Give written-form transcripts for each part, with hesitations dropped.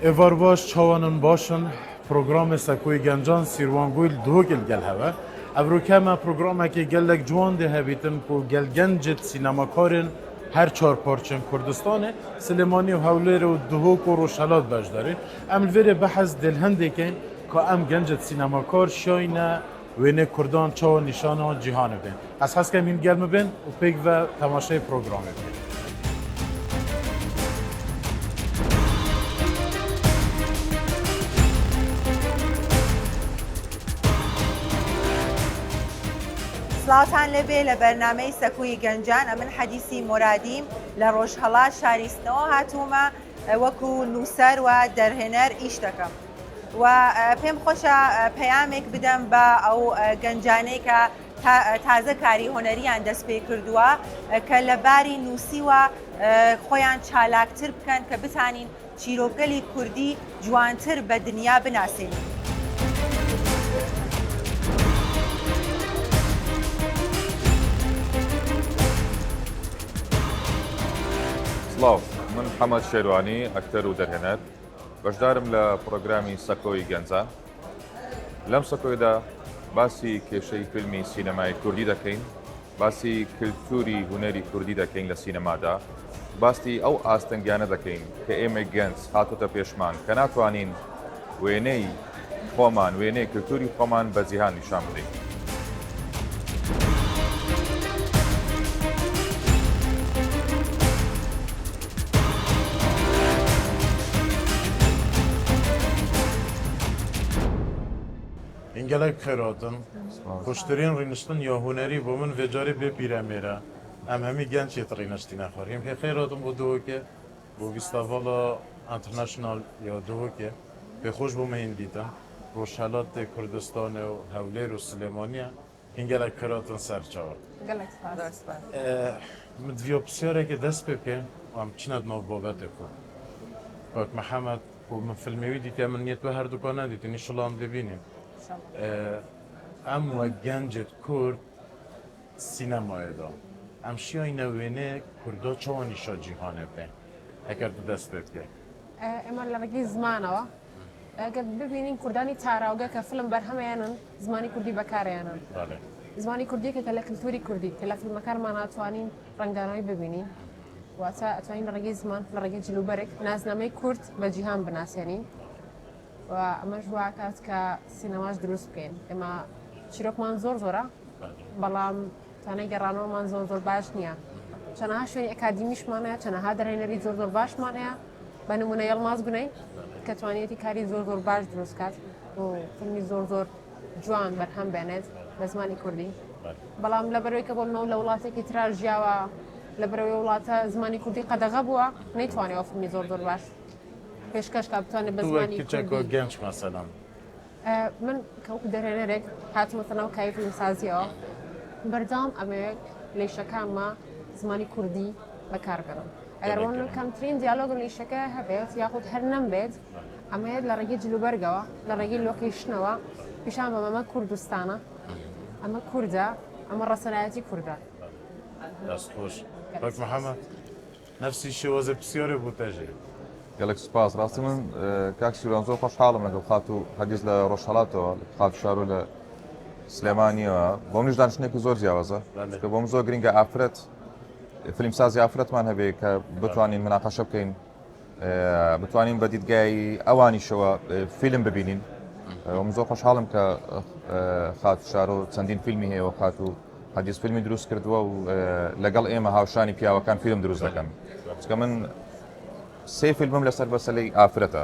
ایوار باش چوانن باشن پروگرام سکوی گنجان سیروانگویل دو گل گل هوا ابرو کما پروگرام که گلک جوان ده هبیتن کو گل گنجت سینما کارن هر چهار پارچن کردستانه سلیمانی و هولیر و دهو کور و شلات باش داره ام الویر بحث دل هنده کن که ام گنجت سینما کار شاینه وینه کردان چاو نشانه جهانه بین از هست که مین گلمه بین و پیگ و تماشای پروگرامه بین سلاوتان لەبێ لە بەرنامەی سەکوی گەنجان ئەمن حەدیسی مۆرادیم لە ڕۆژهەڵات شاریستنەوە هاتوومە وەکو نووسەر و دەرهێنەر ئیش دەکەم و پێم خۆشە پەیامێک بدەم بە ئەو گەنجانەی کە تازە کاری هۆنەریان دەست پێ کردووە کە لە باری نووسیوە خۆیان چالاکتر بکەن کە بتانین چیرۆکەلی کوردی جوانتر بە دنیا بناسێنین. سلااو من محەممەد شێروانی ئەکتەر و دەرهێنەر بەشدارم لە پرۆگرامی سەکۆی گەنجان لەم سەکۆیدا باسی کێشەی فیلمی سینەمای کوردی دەکەین باسی کللتوری هوەری کوردی دەکەین لە سینەمادا باستی ئەو ئاستەنگیانە دەکەین کە ئێمە گەنج هاتوتە پێشمان کە ناتوانین وێنەی خۆمان وێنەی کللتوری خۆمان بە جیهان نیشان بدەین. gelek xeratın, koşturien rîniştin ya hunerî bû min vêcarê bê pîremêre em hemî genç yê rîniştîne xwarîm hê xêratin bû duhokê bû Fîstevala International ya duhokê pêxweş bû me hîn dîtin Rojhilatê Kurdistanê û Hewlêr û Silêmaniye hîn gelek xêratin ser çawa. Gelek spas. Min divya pisyarekê dest pê bike em çîne di nav babetê ku. Bak Mihemed ku min filmê wî dîtiye min niyet ve her duka nedîtin înşallah em dibînin. ام و گنجت کرد سینمای دا ام شیای نوینه کردا چوانی شا جیهانه به اگر تو دست بکه اما لرگی زمانه اگر ببینین کردانی تاراوگه که فیلم برهمه یانن زمانی کردی بکاره یانن بله زمانی کردی که کلا کلتوری کردی کلا فیلم کار ما ناتوانین رنگانایی ببینین و اتوانین لرگی زمان لرگی جلوبرک نازنامه کرد به جیهان بناسیانین و ئەمەش واکات کە سینەماش دروست بکەین ئێمە چیرۆکمان زۆرە بەڵام توانای گەڕانەوەمان زۆر باش نییە چەنەها شوێنی ئەکادیمیشمانەیە چەنەها دەرهێنەری زۆر باشمانەیە بە نمونە یەڵماز گونەی کە توانێتی کاری زۆر باش دروست کات و فیلمی زۆر جوان بەرهەم بێنێت بە زمانی کوردی بەڵام لەبەرەوەی کە بۆ لە وڵاتێکی ترا ژیاوە لەبەرەوەی وڵاتە زمانی کوردی قەدەغە بووە نەیتوانێەوە فیلمی زۆر باش پێشکەش کا بتوانێت بە زمانی کوردی گەنج مەسەلەن من کەوەکو دەرهێنەرێک هاتمەتەنەوە کاری فیلمسازیەوە بەردەوام ئەمەوێت لێشەکانمە زمانی کوردی بەکارگەڕن ئەگەر ون کەمترین دیالۆگ لێشەکە هەبێت یاخود هەر نەمبێت ئەمەیەت لە ڕێگەی جلوبەرگەوە لە ڕێگەی لۆکیشنەوە پیشان بە ئەمە کوردستانە ئەمە کووردە ئەمە ڕەسەنایەتی کووردە دەست خۆش بەک محەممەد نەفسی شێوەزە پرسیارێ بوو تەژێ گەلێک سپاس ڕاستی من کاک سیروان زۆر خۆشحاڵم لەگەڵ خات و حەدیث لە ڕۆژهەڵاتەوە خات شارۆ لە سلێمانیەوە بۆ منیش دانیشتێکی زۆر جیاوازە کە بۆم زۆر گرنگە ئافرەت فیلمسازی ئافرەتمان هەبێ کە بتوانین مناقەشە بکەین بتوانین بە دیدگای ئەوانیشەوە فیلم ببینین من زۆر خۆشحاڵم کە خات شارۆ چەندین فیلمی هەیەەوە خات و حەدیث فیلمی دروست کردووە و لەگەڵ ئێمە هاوشانی پیاوەکان فیلم دروست دەکەن چکە من سێ فیلمم لەسەر بەسەلەی ئافرەتە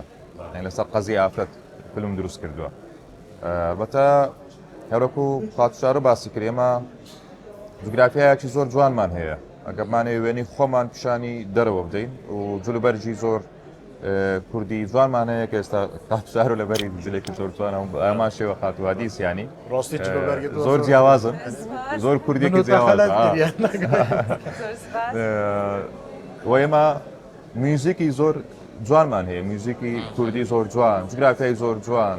لەسەر قەزی ئافرەت فیلم دروست کردووە بەتە هەرۆکو خاتشارە باسی کرد ئێمە جوگرافیایەکی زۆر جوانمان هەیە ئەگەرمانەوێ وێنەی خۆمان پیشانی دەرەوە بدەین و جلوبەرجی زۆر کوردی جوانمان هەیە کە ئێستا خاتشار و لەبەری جلێکی زۆر جوانە ئەمان شێوە خات و حەدیثیانی زۆر جیاوازن زۆر کوردێکی جیاوازە و ئێمە موزیکی زۆر جوانمان هەیە موزیکی کوردی زۆر جوان جوگرافیای زۆر جوان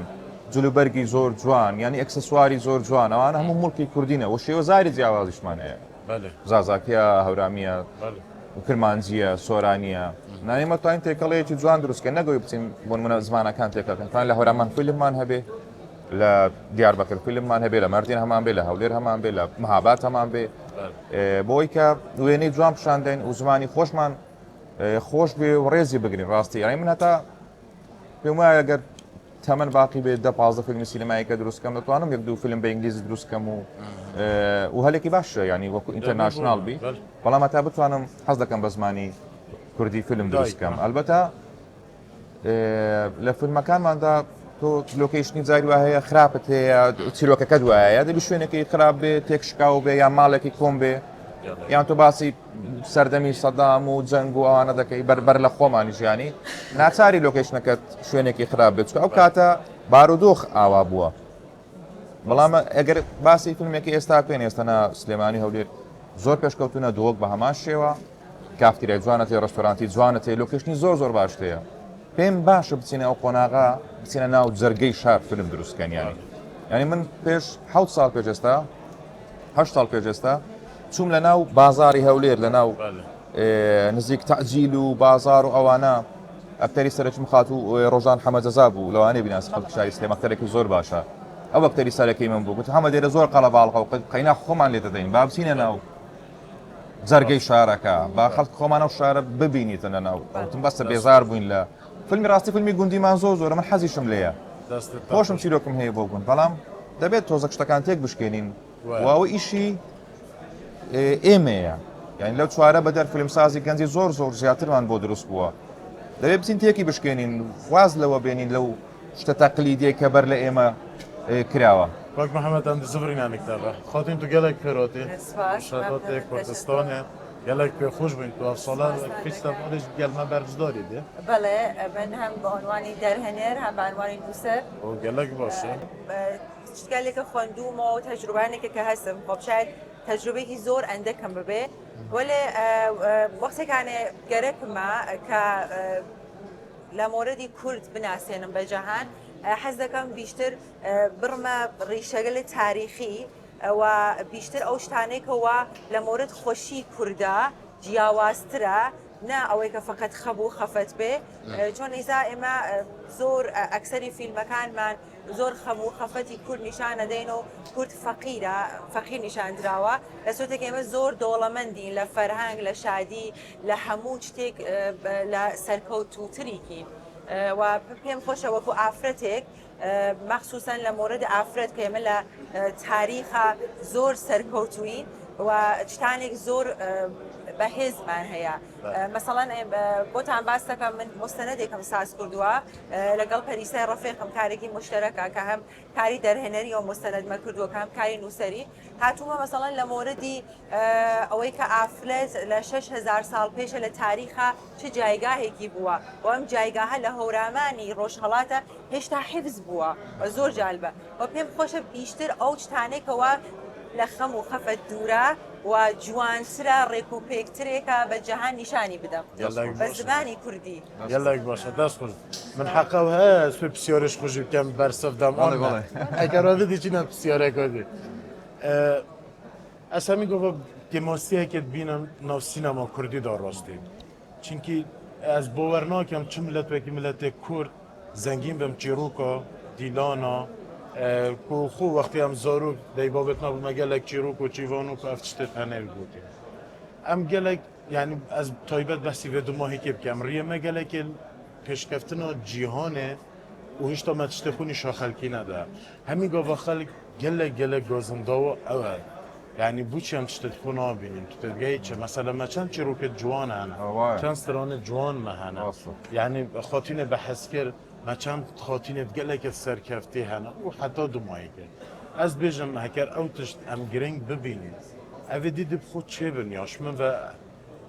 جلوبەرگی زۆر جوان ینی ئەکسسواری زۆر جوان ئەوانە هەموو مڵکی کوردینە و شێوەزاری جیاوازیشمان هەیە زازاکیە هەورامیە کرمانجیە سۆرانیە نانیمە توانین تێکەڵەیەکی جوان دروستکە نەگەوی بچین بۆ منە زمانەکان تێکەکەن توان لە هەورامان فیلممان هەبێ لە دیاربەکر فیلممان هەبێ لە مەردین هەمان بێ لە هەولێر هەمان بێ لە مەهاباد هەمان بێ بۆی کە وێنەی جوان پیشاندەین و زمانی خۆشمان خۆش بێ و ڕێزی بگرین ڕاستی یعنی من هەتا پێم وایە ئەگەر تەمەن باقی بێت 10-15 فیلمی سینەماییەکە دروستکەم دەتوانم 1-2 فیلم بە ئینگلیزی دروستکەم و هەلێکی باشە ینی وەکو ئینتەرناشناڵ بی بەڵام هەتا بتوانم حەز دەکەم بە زمانی کوردی فیلم دروستکەم ئەلبەتە لە فیلمەکانماندا تۆ لۆکیشنی جاری وایە هەیە خراپت هەیە چیرۆکەکەت وایە دەبی شوێنێکی خراپ بێ تێکشکاو بێ یان ماڵێکی کۆم بێ یان تۆ باسی سەردەمی سەدام و جەنگ و ئەوانە دەکەی بەر لە خۆمانی ژیانی ناچاری لۆکیشنەکەت شوێنێکی خراپ بێت ئەو کاتە بارودۆخ ئاوا بووە بەڵام ئەگەر باسی فیلمێکی ئێستا پێێن ئێستانا سلێمانی هەولێر زۆر پێشکەوتونە دۆک بە هەمان شێوە کافتیرای جوانەتێ ڕێستۆرانتی جوانەتێ لۆکیشنی زۆر باشتەیە پێم باشە بچینە ئەو قۆناغا بچینە ناو جەرگەی شار فیلم دروستکەنیانی ینی من پێش 7 ساڵ پێش ئێستا 8 ساڵ پێش ئێستا چوم لە ناو بازاری هەولێر لە ناو نزیک تەعجیل و بازار و ئەوانە ئەکتەری سەرەکی مخات و ڕۆژان حەمەجەزا بوو لەوانەیە بیناسی خەڵکی شاری سلێم ئەکتەرێکی زۆر باشە ئەو ئەکتەری سەرەکەی من بوو گوت هەمە دێرە زۆر قەڵە باڵقە و قەینا خۆمان لێ دەدەین با بچینە ناو جەرگەی شارەکە با خەڵک خۆمانە و شارە ببینیتە ناو تم بەستە بێزار بووین لە فیلمی ڕاستی فیلمی گوندیمان زۆر من حەزیشم لێیە خۆشم چیرۆکم هەیە بۆ گوند بەڵام دەبێت تۆزە شتەکان تێک بشکێنین واوە ئیشی ئێمەیە یعنی لەو چوارە بەدەر فیلمسازی گەنجی زۆر زیاترمان بۆ دروست بووە دەبێت بچین تێکی بشکێنین واز لەوە بێنین لەو شتە تەقلیدیە کە بەر لە ئێمە کراوە باک محەممەد ئەم زبرینانی کتابە خاتین تو گەلێک پێرۆتی شادۆتێک کوردستانێ گەلێک پێ خۆش بووین تو ساڵان فیستەش گەلمە بەرجداری دێ بەڵێ من هەم بە عنوانی دەرهەنێر هەم بە عنوانی نووسەر گەلێک باشە شتێکە خوێندومەوە و تەجروبانێکە کە هەستم خۆ شاید تەجروبێکی زۆر ئەندەکەم ببێ وەلێ وەختێکانێ گەرەکمە کە لە مۆردی کورد بناسێنم بە جەهان حەز دەکەم بیشتر بڕمە ڕیشەگەلی تاریخی و بیشتر ئەو شتانێکەوە لە مۆرد خۆشی کووردا جیاوازترە نا ئەوەی کە فقط خەبوو خەفەت بێ چۆن ئێستا ئێمە زۆر ئەکسەری فیلمەکانمان زۆر خەبوو خەفەتی کورد نیشان دەدەین و کورد فەقیر نیشاندراوە لە سوتێک ئێمە زۆر دۆڵەمەندین لە فەرهەنگ لە شادی لە هەموو شتێک لە سەرکەوتوتریکین و پێم خۆشە وەکو ئافرەتێک مەخصوصەن لە مۆرد ئافرەت کە ئێمە لە تاریخە زۆر سەرکەوتوین و شتانێک زۆر بەهێزمان هەیە مەسەڵەن بۆتان باس دەکەم من مستەنەدێکم ساز کردووە لەگەڵ پەریسای ڕەفیقم کارێکی مشتەرەکە کە هەم کاری دەرهێنەری و مستەنەدمە کردووە کە هەم کاری نووسەری هاتوومە مەسەڵەن لە مۆردی ئەوەی کە ئافرەت لە 6,000 ساڵ پێشە لە تاریخە چه جایگاهێکی بووە و ئەم جایگاهە لە هەورامانی ڕۆژهەڵاتە هێشتا حیفز بووە و زۆر جالبە و پێم خۆشە بیشتر ئەو شتانێکەوە لە خەم و خەفەت دوورە و جوانترە ڕێک و پێکترێکە بە جەهان نیشانی بدەم بە زمانی کوردی گەلێک باشە دەست خۆش من حەقەو هەیە سوێ پرسیارش خۆشی بکەم بەرسەفدەم ئەگەڕە دیچینە پرسیارێکۆدی ئەسەمی گۆ دێماسیەکێت بینم ناو سینەما کوردیدا ڕاستی چونکی ئەس بۆوەرناکەم چ ملەتێکی ملەتێک کورد زەنگین بم چیرۆکە دیلانە کو خو وقتی هم زاروک دی بابت نبود گلک چیروک و چیوانو که افتشت هنر بودی ام گلک یعنی از تایبت بسی و دو ماهی که بکم ریه ما گلک پیشکفتنا جیهانه و هیچ تا متشت خونی شاخلکی نده همین گاوا خلق گلک گازنده و اول یعنی بوچی هم تشت خون آبینیم تو تدگاهی چه مثلا ما چند چیروک جوان هنه چند ستران جوان مهنه یعنی خاطین بحث کرد ما چند خاطینت گلک سرکفته هنه و حتی دو ماهی کرد از بیشم هکر اوتش ام گرنگ ببینید اوه دیدی خود چه بنیاش من و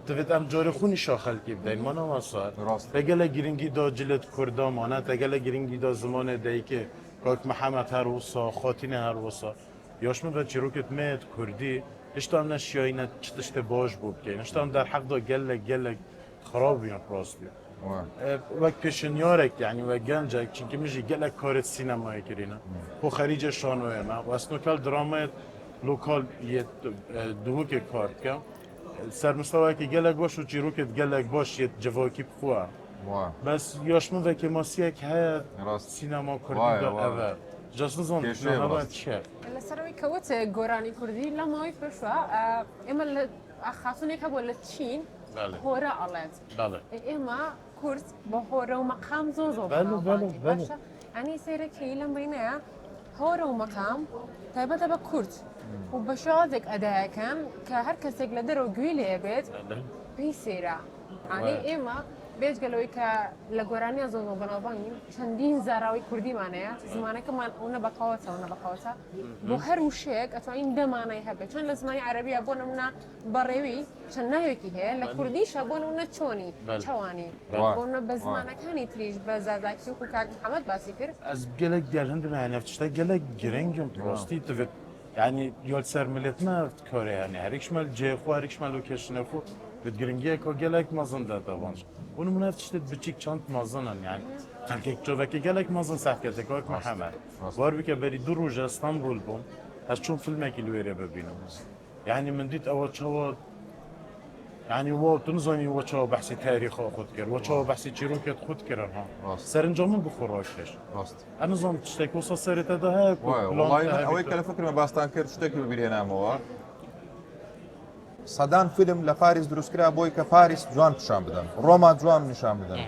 دوید ام جاری خونی شاخل که بدهیم ما نواسار تگل گرنگی دا جلد کرده مانه تگل گرنگی دا زمان دهی که کاک محمد هر وصا خاطین هر وصا یاش من و چیروکت مید کردی اشتام نشیایی چتشت باش بود که اشتام در حق دا گلک خراب بیان راست بیان وقت پیشنیارک یعنی و گنجک چون که میشه گلک کارت سینمایی کرینه خو خریج شانوه ما و اسنوکال درامت لوکال یه دوه که کارت کم سر مستوى که گلک باش و چیروکت گلک باش یه جواکی بخواه واه بس یاشمو و که ماسیه که های راست سینما کردی وای، دا وای. اوه جاست نظام کشوی نهابت براست. چه لە سەرەوەی کەوت گۆرانی کوردی لە ماوەی پێشوە ئێمە لە خاتونێک هەبوو لە چین بله. هۆرە ئەڵێت بله ئێمە کورد بە هۆرە و مەقام زۆر بله، بله، بله. ئەنی سێرەکەی لەم بینەیە هۆرە و مەقام تایبەتە بە کورد و بە شازێک ئەدایەکەن کە هەر کەسێک لە دەرەوە گوێی لێ بێت بله پێی سێرە ئەنی ئێمە بێجگەلەوەی کە لە گۆرانیا زۆر بەناوبانگین چەندین زاراوی کوردیمانەیە زمانەکەمان ئەوە بەقاوەتەوە نەبقاوەتە بۆ هەر وشەیەک ئەتوانین دەمانەی هەبێت چۆن لە زمانی عەرەبیە بۆ نمونە بەڕێوی چەند ناوێکی هەیە لە کوردیشە بۆ نمونە چۆنی بله. چاوانی وای. بۆ نمونە بە زمانەکانی تریش بە زازاکی و کاک محەممەد باسی کرد از گلک گل هندم يعني افتشتا گلک گرنگم راستی تفت يعني يول سر ملتنا كوري يعني هريك شمال جيخو هريك شمال وكشنفو بتجرنجيه كو گلک مازن ده طبعاش ونو من افتشتت بچيك چانت مازنن يعني تلكيك جوكي گلك مازن سحكتك وك محمد وار بك بري دو روج اسطنبول بوم هش چون فيلمك الويري ببينم يعني من ديت اول شو يعني هو تنظني هو شو بحثي تاريخ خود كر هو شو بحثي تشيروكت خود كر ها راست. سرنجامن بخوراكش راست انا نظام تشتكي وصل صارت هذا هيك وای والله من ئەوەی کە لە فکرمە باستان کرد شتێکی ببیرێنامەوە سەدان فیلم لە پاریس دروستکرا بۆی کە پاریس جوان پیشان بدەن ڕۆما جوان نیشان بدەن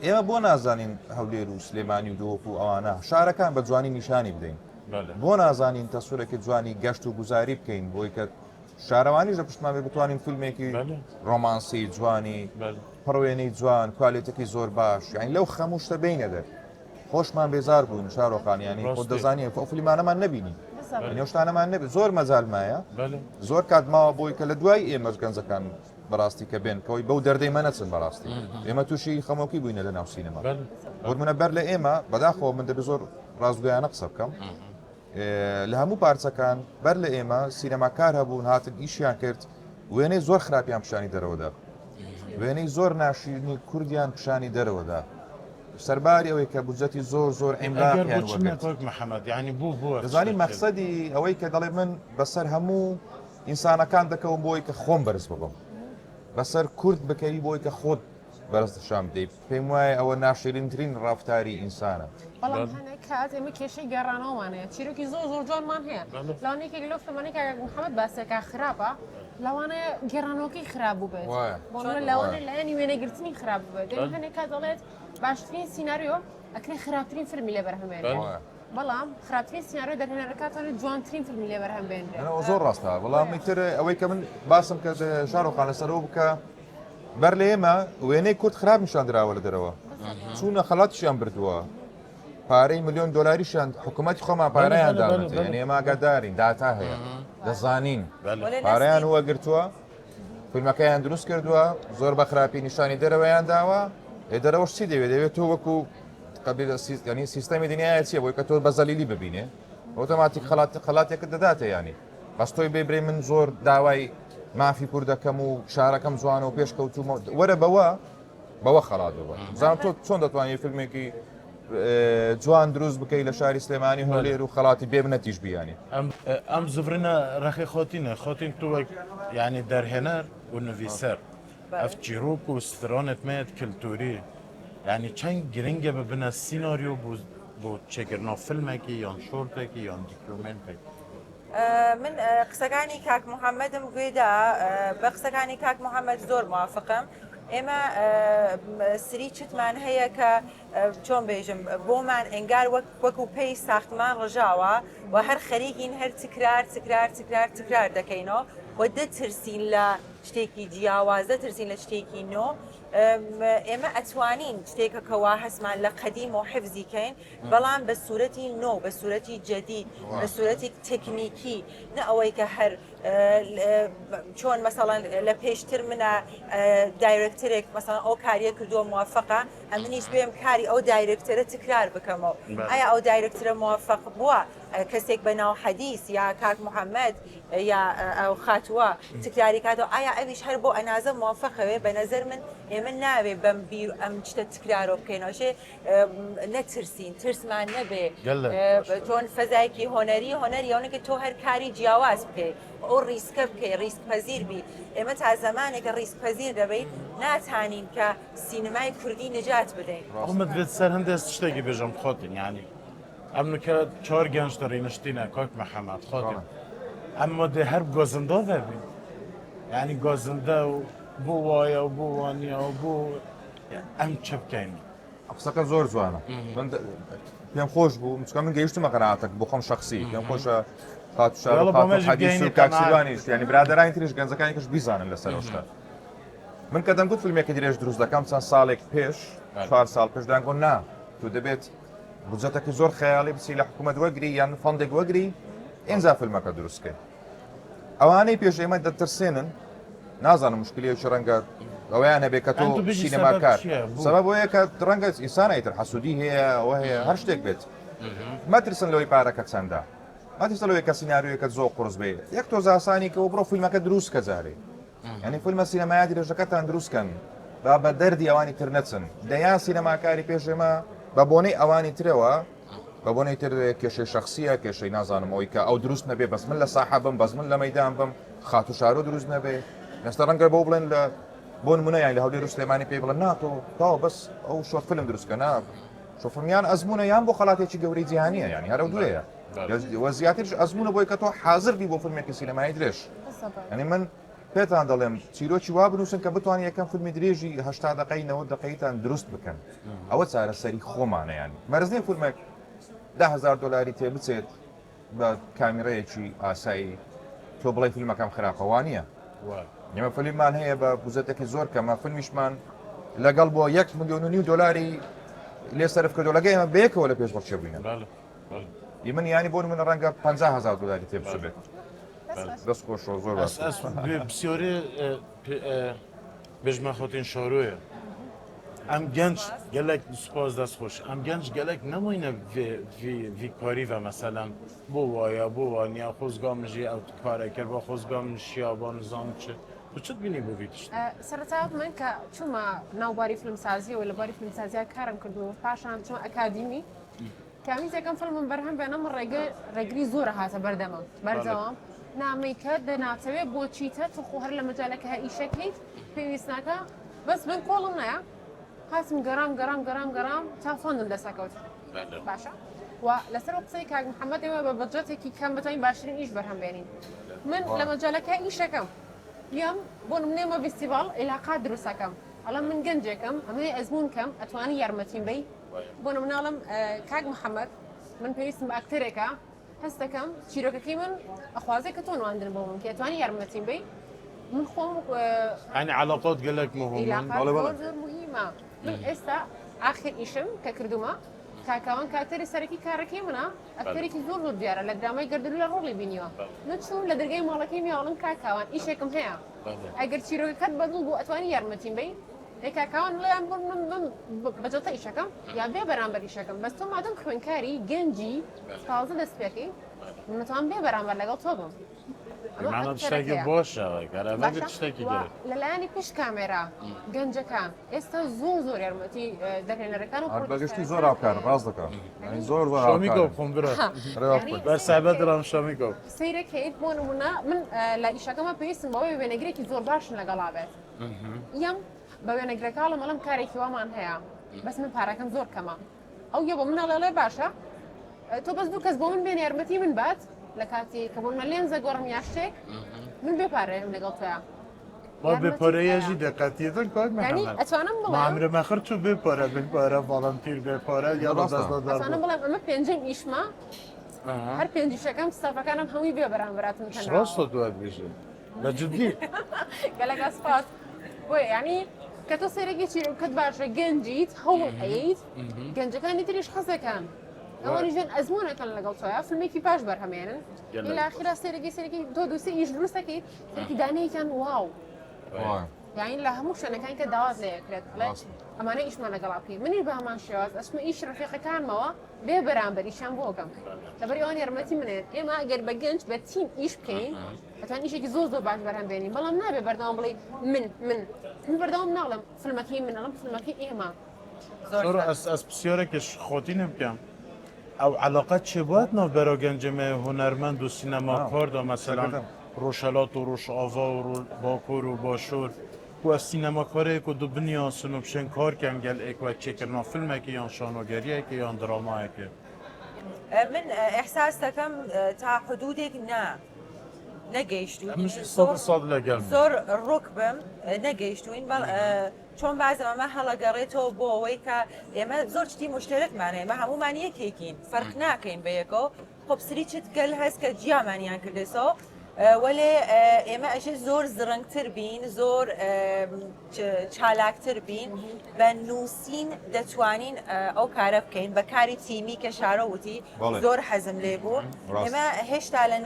ئێمە بۆ نازانین هەولێر و سلێمانی و دۆخ و ئەوانە شارەکان بە جوانی نیشانی بدەین بله بۆ نازانین تەسوورێکی جوانی گەشت و گوزاری بکەین بۆی کە شارەوانیش لە پشتماوێ بتوانین فیلمێکی بله. ڕۆمانسی جوانی بله پڕوێنەی جوان کوالێتێکی زۆر باش یعنی لەو خەموو شتە بینە دەر خۆشمان بێزار بوون شارۆخانیانی خۆ ڕاستی. دەزانین ئەو فیلمانەمان نەبینی نێشتانەمان نەبێت زۆر مەزالمایە بله زۆر کاتماوە بۆی کە لە دوای ئێمەش گەنجەکان بەڕاستی کە بێن کەەوەی بەو دەردەی مەنەچن بەڕاستی ئێمە تووشی خەمۆکی بووینە لە ناو سینەما بله وەرمونە بەر لە ئێمە بەداخەوە من دەبێت زۆر ڕازگویانە قسە بکەم لە هەموو پارچەکان بەر لە ئێمە سینەماکار هەبوون هاتن ئیشیان کرد وێنەی زۆر خراپیان پیشانی دەرەوەدا وێنەی زۆر ناشیرنی کوردیان پیشانی دەرەوەدا سەرباری ئەوەی کە بودجەتی زۆر زۆر اگر ئەملاقیان بوچ وەگرت نتوك محمد يعني بو دەزانین مەقسەدی ئەوەی کە دەڵێ من بەسەر هەموو ئینسانەکان دەکەون بۆی کە خۆم بەرز ببم بەسەر کورد بکەی بۆی کە خۆت بەرز شام بدەیت پێم وایە ئەوە ناشرینترین ڕافتاری ئینسانە بەڵام هەنێک کات ئێمە کێشەی گەڕانەوەمانەیە چیرۆکی زۆر زۆر جوانمان هەیە بله. لاوانێکێک لەو فلمانەی کە محەممەد باسێکا خراپە لەوانەیە گێڕانەوەکەی خراپ بوو بێت وایە. بۆ لەوانە لایەنی وێنەگرتنی خراپ بێت دەی هەنێک کات دەڵێت باشترین سیناریۆ ئەکرێ خراپترین فیلمی لێ بەرهەمێنێت بله. بەڵام خراپترین سیناریۆ دەرهێنەرەکاتوانێت جوانترین فیلمی لێ بەرهەمبێنێت ئەوە زۆر ڕاستە بەڵامی تر ئەوەی کە من باسم کە شارۆخان لەسەرەوە بکە بەر لە ئێمە وێنەی کورد خراپ نیشاندراوە لە دەرەوە چوونە خەڵاتیشیان بردووە پارەی ملیۆن دۆلاریشان حکوومەتی خۆمان پارەیان بله، بله، داوێت بله. یعنی ئێماگادارین داتا هەیە دەزانین بله پارەیان وە گرتووە فیلمەکەیان دروست کردووە زۆر بە خراپی نیشانی دەرەوەیان داوە دەرەوەش چی دەوێت تۆ وەکو ینی سیستەمی دنیاە چیە بۆی کە تۆ بەزەلیلی ببینێ ئۆتۆماتیک خەڵاتێکت دەداتە ینی بەس تۆی بێبرێ من زۆر داوای مافی کوردەکەم و شارەکەم جوانە و پێشکەوتومە وەرە بەوە خەڵات بووە زانام تۆ چۆن دەتوانانی فیلمێکی جوان دروست بکەی لە شاری سلێمانی هەولێر و خەڵاتی بێ بنەتیش بیانی ام زفرنا رخي خوتين توك يعني درهنر والنفيسر اف جيروك وسترونت ميت كلتوري يعني چند گرنگه ببنا سيناريو بو چكرنا فيلمكي يان شورتكي يان دوكيومنتكي من قسەکانی کاک محەممەدم گوێدا بە قسەکانی کاک محەممەد زۆر موافقم ئێمە سری چتمان هەیە کە چۆن بێژم بۆمان ئەنگار وەکو پێی ساختمان ڕژاوە و هەر خەریکین هەر تکرار دەکەینەوە و دەترسین لە شتێکی جیاوازە ترسین لە شتێکی نۆ ئێمە ئەتوانین شتێکە کەوا هەسمان لە قەدیم و حفزیکەین بەڵام بە سوورەتی نۆ بە سوورەتی جەدید بە سوورەتی تەکنیکی نە ئەوەی کە هەر چۆن مەسەڵەن لە پێشتر منە دایرکترێک مەسەڵەن ئەو کاریە کردووە موافقە ئەمنیش بێم کاری ئەو دایرکتەرە تکرار بکەمەوە ئایا ئەو دایرکترە موافق بووە کەسێک بەناو حەدیث یا کاک محەممەد یا ئەو خاتووە تکراری کاتەوە ئایا ئەویش هەر بۆ ئەنازە موافقەوێ بە نەزەر من ئێمە ناوێ بەم بیر ئەم شتە تکرارۆ بکەینەوەشێ نەترسین ترسمان نەبێ تۆن فەزایکی هۆنەری ئەوەنێکە تۆ هەر کاری جیاواز بکەیت ئەو ریسکە بکەی ریسک پەزیر بی ئێمە تا زمانێکە ریسک پەزیر دەبیت ناتانین کە سینمای کوردی نجات بدەین ئەمە دەبێت سەر هەندێک شتێکی بێژم خۆتن ینی ئەم نکە چۆر گەنجتەڕی نشتینە کۆک مەحەمەد خۆتن ئەمە دێ هەر گۆزندۆ دەبین ینی گۆزندە و بۆ وایە و بۆ وانە و بۆ ئەم چ بکەین قسەکە زۆر جوانە من پێم خۆش بوو چکە من گەیشتمە قەناعەتێک بۆ خۆم شخصی پێم خۆشە حدیث و کاکسیلوانیش ینی برادرانی تریش گەنجەکانیش بیزانن لەسەر شتە من کە دەمگوت فیلمێکی درێژ دروست دەکەم چەند ساڵێک پێش 4 ساڵ پێش دەنگۆ نا تو دەبێت بودجەتێکی زۆر خەیاڵی بچی لە حکوومەت وەگری یان فەندێک وەگری ئینجا فیلمەکە دروستکە ئەوانەی پێش ئێمە دەترسێنن نازانم مشکلێکی ڕەنگە ئەویان هەبێت کە تۆ سینەماکار سەبەب بۆیە کە ڕەنگە ئینسانایتر حەسوودی هەیە ئەوە هەیە هەر شتێک بێت مەترسن لەوەی پارەکە چەندە مەترسن لەوەی کە سیناریۆیەکە زۆر قورس بێت یەک تۆ زاسانی کە بڕۆ فیلمەکە دروست کە جارێ ینی فیلمە سینەمایە درێژەکەتان دروستکەن با بە دەردی ئەوانی تر نەچن دەیان سینەماکاری پێش ئێمە بە بۆنەی ئەوانی ترەوە بە بۆنەی تر کێشەی شخصیە کێشەی نازانم ئەوی کە ئەو دروست نەبێ بەس من لە ساحە بم بەس من لە مەیدان بم خات و شارۆ دروست نەبێ نەستە ڕەنگە بۆ بڵێن لە بۆ نمونەیان لە هەولێر و سلێمانی پێ بڵێن ناتۆ تاوە بەس ئەو شۆ فیلم دروستکە نا شۆفمیان ئەزمونە یان بۆ خەڵاتێکی گەورەی جیهانیە ینی هەرە دوێیە وە زیاترش ئەزمونە بۆی کە تۆ حاضر بی بۆ فیلمێکی سینەمایی درێژ ینی من پێتان دەڵێم چیرۆکی وا بنووسن کە بتوانین یەکەم فیلمی درێژی 80 دقەی 90 دقەیتان دروست بکەن ئەوە چارەسەری خۆمانەیانی مەرزنی فیلمێک 10,000 دلاری تێ بچێت بە کامیرەیەکی ئاسایی تۆ بڵێ فیلمەکەم خراپەوانیە ئێمە فیلممان هەیە بە بوزەتێکی زۆر کەمە فیلمیشمان لەگەڵ بۆ 1.5 ملیۆن دلاری لێ سەرف کردو لەگە ئێمە بەیەکەوە لە پێش بەخشە بووینە من ینی بۆ من ڕەنگە 50,000 دلاری تێ بچێت دەست خۆشەوە زۆر بسیۆرێ بێژمە خۆتین شۆرویە ئەم گەنج gelek سپاس دەست خۆش ئەم گەنج gelek نەمووینە vî karî ve meselan بۆ وایە بۆ وانیا خۆزگام ژی ئەو کارە کرد بە خۆزگام شیابان زان چ تو چت بینی بۆ ویتش سەرەتاوت من کە چوومە ناوباری فیلمسازیەوە لە باری فیلمسازیە کارم کردو پاشان چوون ئەکادیمی کامیزەکەم فیلمم بەرهەم بێنەم ڕێگری زۆرە هاتە بەردەمە بەردەوام نامەیکە دەناچەوێت بۆ چیتە تو خۆ هەر لە مەجالەکە ئیشەکەیت پێویست ناکە بەس من کۆڵم نایە هاتم گەرام تا فۆندم دەسەکەوت باشە و لەسەر قسەی کاک محەممەد ئێوە بە بەجەتێکی کەم بتوانین باشترین ئیش بەرهەم بێنین من لە مەجالەکە ئیشەکەم یام بۆ نمونێمە فیستیڤال عێلاقات دروستەکەم ئەڵام من گەنجێکم ئەمەیە ئەزمون کەم ئەتوانی یارمەتیم بی بۆ نموناڵم کاک محەممەد من پێویستم بە ئەکتەرێکە هەست دەکەم چیرۆکەکەی من ئەخوازێک کە تۆ نواندن بۆ من کە ئەتوانی یارمەتیم بی من خۆم ینی علاقات gelek زۆر مهمە من ئێستا ئاخر ئیشم کە کردومە کاکاوان کاتەری سەرەکی کارەکەی منە ئەکتەرێکی زۆر دیارە لە درامای گەردەلو لە ڕۆڵی بینیوە نەچوون لە دەرگای ماڵەکەی میاڵم کاکاوان ئیشێکم هەیە ئەگەر چیرۆکەکەت بەدڵ بوو ئەتوانی یارمەتیم بی کاکاوان لەیان بەجەتە ئیشەکەم یا بێ بەرامبەر ئیشەکەم بەس تۆ مادەم خوێنکاری گەنجی تازە دەست پێکەی منتوان بێ بەرامبەر لەگەڵ تۆ بم شتێکی بۆشە شتێکی لەلایانی پێش کامێرا گەنجەکان ئێستا زۆر یارمەتی دەرهێنەرەکان و بەگشتی زۆر ئاکار ڕاست دەکەم زۆر بەرسابەترام شەمیکۆ سەیرەکەیت بۆ نمونە من لە ئیشەکەمە پێویستم بەوەی وێنەگرێکی زۆر باشن لەگەڵا بێت یەم بە وێنەگرەکاڵە مەڵم کارێکی وامان هەیە بەس من پارەکەم زۆر کەمە ئەو یە بۆ منە لەڵێ باشە تۆ بەس دوو کەس بۆ من بێن یارمەتی من بات لە کاتی کە بۆ من لێنزە گۆڕم یا شتێک من بێپارەم لەگەڵ تۆیە بێپارەیەژی دەقەتیەتەن کۆک ئەتوانم بڵێ مەخر چوو بێپارە بێپارە باڵندتیر بێپارە یا ئەتوانم بڵێم ئەمە پێنجم ئیشمە هەر پێنجیشەکەم ستافەکانم هەمووی بێ بەرامبەراتم ڕاستە دوات بێژێ لە جدی گەلک ئەسپات بۆیە ینی کە تۆ سەرێکی چیرۆکەت باشە گەنجیت هەوڵ ئەیت گەنجەکانی تریش حەزەکەن ئەوەی ژێن ئەزمونەکەن لەگەڵ تۆیە فیلمێکی باش بەرهەمێنن لەخیرا سەرێکی تۆ دووسێ ئیش دروستەکەیت سەرێکی دانەیەکیان واو یانی لە هەموو شوێنەکانی کە داوات لێکرێت ئەمانە ئیشمان لەگەڵا بکەین منی بامان شێواز ئەچمە ئیش ڕفیقەکانمەوە بێ بەرامبەر ئیشان بۆکەم لەبەر ئەوان یارمەتی منێت ئێمە ئەگەر بە گەنج بە تیم ئیش بکەین ئەتوان ئیشێکی زۆر باش بەرهەم بێنین بەڵام نابێ بەردەوام بڵێ من بەردەوام ناڵم فیلمەکەی من ئەڵم فیلمەکەی ئێمە زۆر ئەس پرسیارێکش خۆتینم بکەم ئەو علاقەت چێ بوات ناوبەرە گەنجمێ هونەرمەند و سینەماکاردا مەسەلەن ڕۆژهەلات و ڕۆژئاوا و باکوور و باشوور و سینەماکارێک و دوو بنیاسن و بشێن کارکەن گەلێک و چێکردنا فیلمێکی یان شانۆگەریەکی یان درامایەکی من ئەحساس دەکەم تا حدودێک نەگەیشتوین سەد لەگەڵ زۆر ڕوک بم نەگەیشتوین بەڵ چۆن بازم ئەمە هەڵەگەڕێتەوە بۆ ئەوەی کە ئێمە زۆر شتی مشترکمانە ئێمە هەمومان یەکێکین فەرق ناکەین بە یەکەوە خۆپسری چت گەل هەست کە جیامانیان کردێتەوە وەلێ ئێمە ئەشێ زۆر زرنگتر بین زۆر چالاکتر بین بە نووسین دەتوانین ئەو کارە بکەین بە کاری تیمی کە شارەوتی زۆر حەزم لێ بوو ئێمە هێشتا لە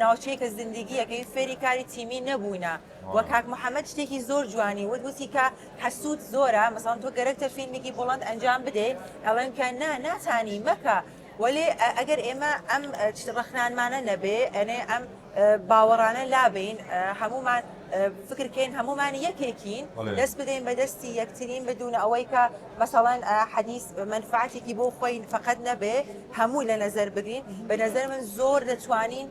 ناوچەیەکە زندگیەکەی فێری کاری تیمی نەبووینە وە کاک محەممەد شتێکی زۆر جوانی وتی کە حەسوود زۆرە مەسان تۆ گەرەکتە فیلمێکی بڵند ئەنجام بدەیت ئەڵێن کە ناتانی مەکە وەلێ ئەگەر ئێمە ئەم ڕخنانمانە نەبێ ئەنێ ئەم باوەڕانە لابین هەمومان فکرکەین هەمومان یەکێکین دەست بدەین بە دەستی یەکترین بدونە ئەوەی کە مەسەڵەن حەدیث منفعاتێکی بۆ خۆین فقط نەبێ هەموو لە نەزەر بگرین بە نەزەر من زۆر دەتوانین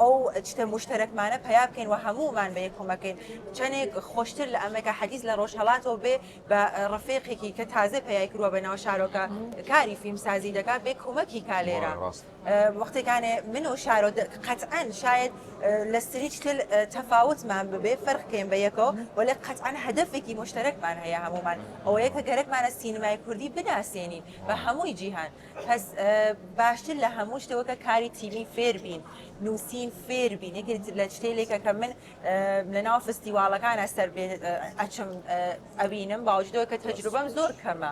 ئەو شتە مشترکمانە پیا بکەین و هەمومان بە یەکۆمەکەین چەندێک خۆشتر لە ئەمریکا حەدیث لە ڕۆژهەڵاتەوە بێ بە ڕفێقێکی کە تازە پیای کردووە بە ناو شارۆکە کاری فیلمسازی دەکات بێ کۆمەکی کا لێرە وەختێکانێ من و شارۆ قەتعەن شاید لە ستریچ تل تەفاوتمان ببێ فەرقکەین بە یەکەوە وەلێ قەتعەن هەدەفێکی مشترکمان هەیە هەمومان ئەوەیە کە گەرەکمانە سینمای کوردی بناسیێنین بە هەمووی جیهان پس باشتر لە هەموو شتەوە کە کاری تیمی فێر بین نووسین فێر بین یەکێک لە شتێکە کە من لە ناو فستیواڵەکانە سەر ئەچم ئەبینم باوجدەوە کە تەجروبەم زۆر کەمە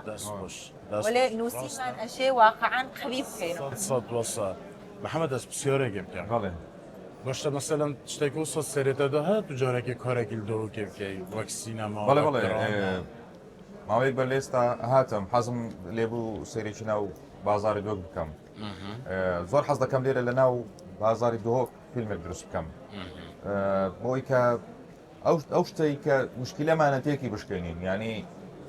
وەلێ نووسینمان ئەشێ واقعان قەوی بکەین محەممەد دەست پرسیارێکم پێ باشە مەسەلەن شتێک و سەد سێرێتەدا هەیە تو جارێکی کارێکی دۆکێ بکەی وەک سینەما ماوەیەک بەر لێستا هاتم حەزم لێبوو سێرێکی ناو بازاری دۆک بکەم زۆر حەز دەکەم لێرە لە ناو بازاری دۆک فیلمێک دروست بکەم بۆی کە ئەو شتەی کە مشکلەمانە تێکی بشکێنین ینی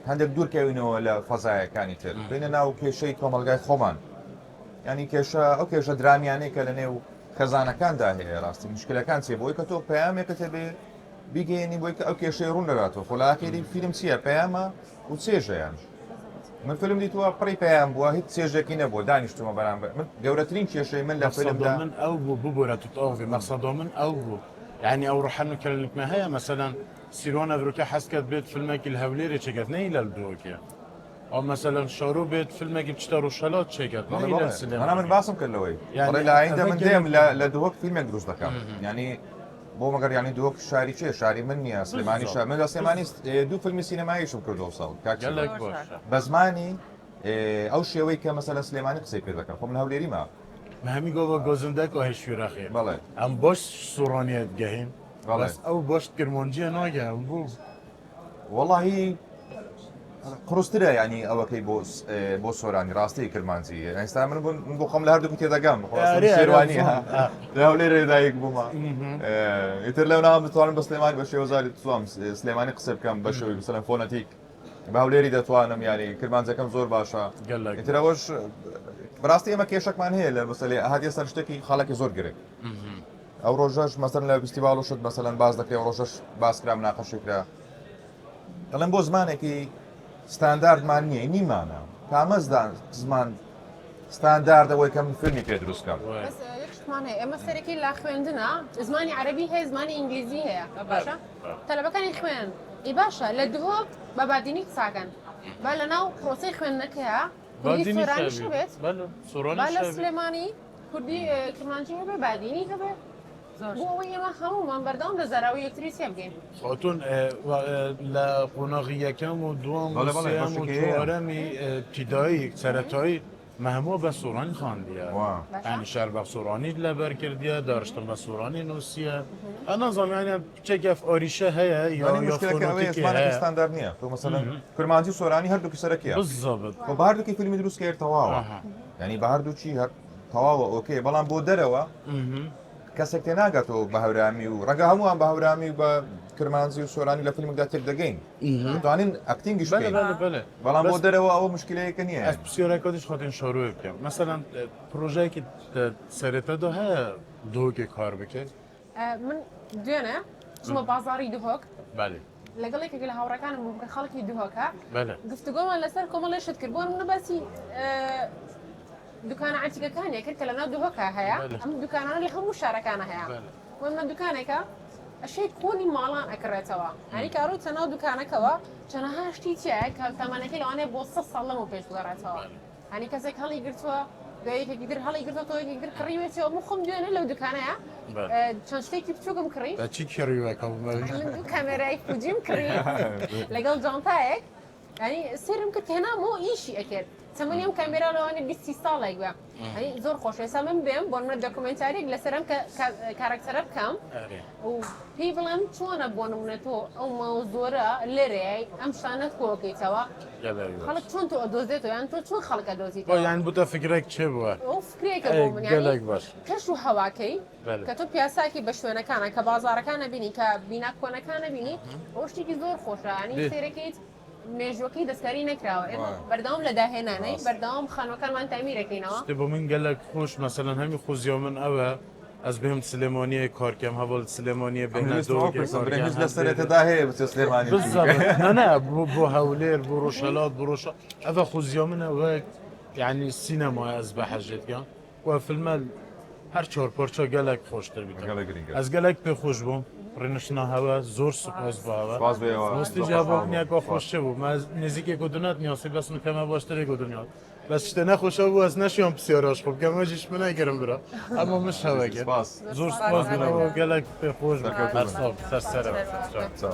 هەندێک دوورکەوینەوە لە فەزایەکانی تر بینە ناو کێشەی کۆمەلگای خۆمان ینی کێشە ئەو کێشە درانیانەی کە لە نێو خەزانەکاندا هەیە ڕاستی مشکلەکان چێ بۆی کە تۆ پەیامێکە تێبێ بیگەێنی بۆی کە ئەو کێشەی ڕوون دەراتەوە خۆلاکێری فیلم چییە پەیامە و چێژەیان من فیلم دیتووە پڕی پەیام بووە هیچ چێژێکی نەبووە دانیشتمە بەرامبەر من گەورەترین کێشەی من لە فیلمدا من ئەو بوو ببوورە تو ئەوێ مەقسەدۆ من ئەو بوو یعنی ئەو ڕحەن کلنکمە هەیە مەسەلەن سیرۆن ئەڤروکە حەسکەت بێت فیلمێکی لە هەولێرێ چێکەت نەی لە دۆکێ ئەو مەسەلەن شارۆ بێت فیلمێکی بچتە ڕۆژهەڵات چێکەت من باسم کردەوەی لە ئایندە من دێم لە دۆک فیلمێک دروست دەکەم ینی بۆ مەگەر ینی دۆک شاری چێ شاری من نییە سلێمانی شار من لە سلێمانی دوو فیلمی سینەماییشم کردەوە ساڵ بە زمانی ئەو شێوەی کە مەسەلە سلێمانی قسەی پێ دەکەم خۆم لە هەولێری ما هەمی گۆ گۆزندەک و هێشویراخێ بەڵێ ئەم بۆش سوڕانیت گەهین ئەو بۆشت کرمۆنجیە ناگەم بوو وەڵاهی قڕسترە ینی ئەوەکەی بۆ سۆرانی ڕاستی کرمانجی ئەستا من بۆ خۆم لە هەردووکو تێدەگەم شێوانی لە هەولێرە دایک بوومە ئیتر لەو ناوە بتوانم بە سلێمانی بە شێوەزاری توام سلێمانی قسە بکەم بە شێوەی مثلەن فۆنەتیک بە هەولێری دەتوانم ینی کرمانجەکەم زۆر باشە ئیترەوەش بەڕاستی ئێمە کێشەکمان هەیە لە بەسەلێ هااتێ سەر شتێکی خاڵێکی زۆر گرێت ئەو ڕۆژەش مەسەر لە فستیڤال شت مەسەلەن باز دەکرێت ڕۆژەش باس کرا مناقەشێکرا دەڵێن بۆ زمانێکی ستانداردمان نییە نیمانە کامەزدان زمان ستانداردەوەی کەم فیلمی پێ دروستکەم یەکشتمانێ ئێمە سەرەکی لا خوێندنە زمانی عەربی هەیە زمانی ئینگلیزی هەیە باشە تەلەبەکانی خوێن ئی باشە لە دهۆک بە بادینی قساکەن با لە ناو پرۆسەی خوێندنەکەیە کوردی سۆرانیش هەبێت با لە سلێمانی کوردی کرمانجی هەبێ بادینی هەبێ بۆ ئەوەی ئێمە هەموومان بەردەوام لە زەراوی یەکتری سێ بگەین خۆتون لە قۆناغی یەکەم و دووەم و چوارەمی ابتیدایی سەرەتایی ما همو بسورانی خواندیه واه. يعني شعر بسورانی لبر کردیه دارشتن بسورانی نوسیه انا نظام يعني چکف آریشه هیا یا يعني یا مشكلة كأوي فونوتیکی اسمانك هیا ستاندرد نية تو مثلا كرمانزي وسوراني هردو كسركية بالضبط وبهردو كي فيلم دروس كير تواوا آها. يعني بهردو شي هر تواوا اوكي بلان بو دروا کەسێک تێناگاتەوە بە هەورامی و ڕەگە هەمووان بە هەورامی بە کرمانزی و سۆرانی لە فیلمدا تێک دەگەین دەتوانین ئەکتینگیش بله بکەین بله بله بەڵام بۆ بس دەرەوە ئەوە مشکلەیەکە نییە از پسیارەکەتیش خاطر شروع بکەم مثلا پروژەیەکی سەرەتەدا هەیە دووکێ کار بکەیت من دوێنێ چمە بازاری دوهۆک بله لەگەڵێکێک لە هاوڕەکانم بوو کە خەڵکی دوهۆکە بله گفتوگۆمان لەسەر کۆمەڵێشت کرد بۆ منە باسی دوکانە عتیکەکانێک کرد کە لە ناو دوهۆکە هەیە بله. ئەم دوکانانە لە هەموو شارەکانە هەیە بله. ومە دوکانێکە ئەشەی کۆنی ماڵان ئەکڕێتەوە هەنی کارۆتە ناو دوکانەکەەوە چەنەها شتی چیە کە تەمانەکەی لەوانەیە بۆ 100 ساڵ لەمەوە پێش بگەڕێتەوە هەنی کەسێک هەڵی گرتووە دوایەکێکی در هەڵی گرتووە تۆیەکی گر کڕیوێتەوە من خۆم دوێنێ لەو دوکانەیە بله. چەند شتێکی بچووکم کڕی بە چی کێڕیوەکە من دوو کامێرای فوجیم کڕی لەگەڵ جانتایەک ینی سێرم کرد هێنامەوە ئیشی ئەکرد تەمەنی ئەم کامێرا لەوانێ 20 ساڵێک بە ینی زۆر خۆش ێستا من بێم بۆ منە دۆکومنتاریێک لەسەرم کارکتەرە بکەم و پێی بڵێم چۆنە بۆ نمونە تۆ ئەو مەوزۆرە لێرەیە ئەم شانەت کۆکەیتەوە خەڵک چۆن تۆ ئەدۆزێتەوە یان تۆ چۆن خەڵک ئەدۆزیتەوە یان بوتە فکرێک چێ بووە ئەو فکرێکە بۆ من گەلێک باش کەش و هەواکەی بله. کە تۆ پیاساکی بە شوێنەکانە کە بازارەکانە بینی کە بینا کۆنەکانە بینی ئەو شتێکی زۆر خۆشە ینی سێرەکەیت مێژوەکەی دەستکاری نەکراوە ئێمە بەردەوام لە داهێنانەی بەردەوام خانوەکانمان تامیرەکەینەوە شتێ بۆ من گەلێک خۆش مەسەلەن هەمی خوزیۆ من ئەوە ئەس بهم سلێمانیە کارکەم هەبڵ سلێمانیە بێنە برنج لە سەرەتەدا هەیە بچێ سلێمانی نه بۆ هەولێر بۆ ڕۆژهەڵات بۆ ڕۆژ ئەvە خوزیۆ منە وەک یعنی سینەمای ئەس بە حەژێتگە و فیلمە هەر چۆرپۆرچە گەلێک خۆشتر بیت ئەس گەلێک پێ خۆش بووم ڕێنشنا هەوە زۆر سوپاس باوە باز بێەوە مستی جابنیاکە خۆشە بوو مە نزیکێک و دونات نیاسی بەسن کەمە باشترێک و دنیات بەس شتە نەخۆشە بوو ئەس نەشیۆم پسیۆرۆش خۆ بکەمەژیش من نایگەرم برا ئەمە مش هەوەگە زۆر سپاس بنەوە گەلێک پێ خۆش بکە سەرسەرە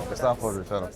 کەستان خۆش شەرە